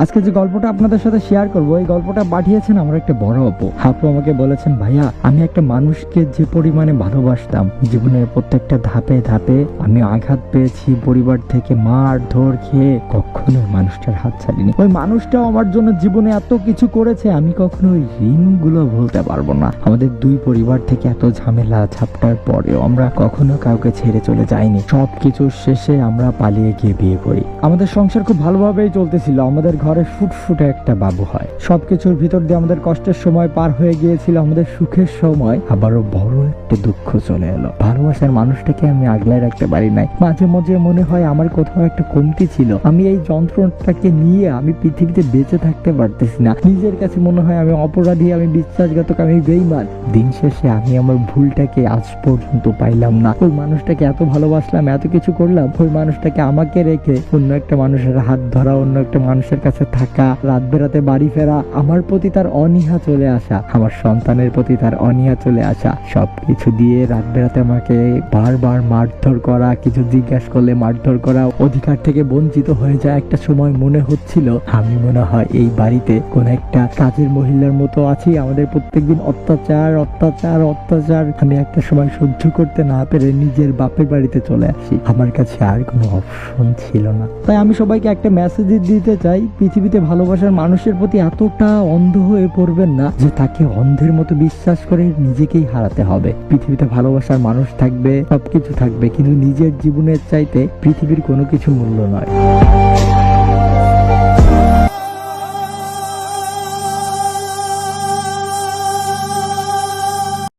আজকে যে গল্পটা আপনাদের সাথে শেয়ার করব, এই গল্পটা পাঠিয়েছেন আমার একটা বড় আপু। আপু আমাকে বলেছেন, ভাইয়া আমি একটা মানুষকে যে পরিমাণে ভালোবাসতাম, জীবনের প্রত্যেকটা ধাপে ধাপে আমি আঘাত পেয়েছি, পরিবার থেকে মার ধর খেয়ে কখনো মানুষটার হাত ছাড়িনি। ওই মানুষটাও আমার জন্য জীবনে এত কিছু করেছে, আমি কখনো ওই ঋণগুলো ভুলতে পারবো না। আমাদের দুই পরিবার থেকে এত ঝামেলা ঝাপটার পরেও আমরা কখনো কাউকে ছেড়ে চলে যাইনি। সবকিছু শেষে আমরা পালিয়ে গিয়ে বিয়ে করি। আমাদের সংসার খুব ভালোভাবেই চলতেছিল। আমাদের ঘরে ফুটফুটে একটা বাবু হয়। সবকিছুর ভিতর দিয়ে আমাদের কষ্টের সময় পার হয়ে গিয়েছিল, আমাদের সুখের সময় আবারও বড় একটা দুঃখ চলে এলো। ভালোবাসার মানুষটাকে আমি আগলায় রাখতে পারি নাই। মাঝে মাঝে মনে হয় আমার কোথাও একটা কমতি ছিল। আমি এই যন্ত্রণাটাকে নিয়ে আমি পৃথিবীতে বেঁচে থাকতে পারতেছি না। নিজের কাছে মনে হয় আমি অপরাধী, আমি বিশ্বাসঘাতক, আমি বেঈমান। দিন শেষে আমি আমার ভুলটাকে আজ পর্যন্ত পাইলাম না। ওই মানুষটাকে এত ভালোবাসলাম, এত কিছু করলাম, ওই মানুষটাকে আমাকে রেখে অন্য একটা মানুষের হাত ধরা, অন্য একটা মানুষের কাছে থাকা, রাত বেরাতে বাড়ি ফেরা, আমার প্রতি তার অনীহা চলে আসা, আমার সন্তানের প্রতি তার অনীহা চলে আসা, সবকিছু দিয়ে রাত বেরাতে আমাকে বারবার মারধর করা, কিছু জিজ্ঞাসা করলে মারধর করা, অধিকার থেকে বঞ্চিত হয়ে যায়। একটা সময় মনে হচ্ছিল আমি মনে হয় এই বাড়িতে কোন একটা কাজের মহিলার মতো আছি। আমাদের প্রত্যেকদিন অত্যাচার অত্যাচার অত্যাচার। আমি একটা সময় সহ্য করতে না পেরে নিজের বাপের বাড়িতে চলে আসি। আমার কাছে আর কোনো অপশন ছিল না। তাই আমি সবাইকে একটা মেসেজ দিতে চাই, পৃথিবীতে ভালোবাসার মানুষের প্রতি এতটা অন্ধ হয়ে পড়বেন না যে তাকে অন্ধের মতো বিশ্বাস করে নিজেকেই হারাতে হবে। পৃথিবীতে ভালোবাসার মানুষ থাকবে, সবকিছু থাকবে, কিন্তু নিজের জীবনের চাইতে পৃথিবীর কোনো কিছু মূল্য নয়।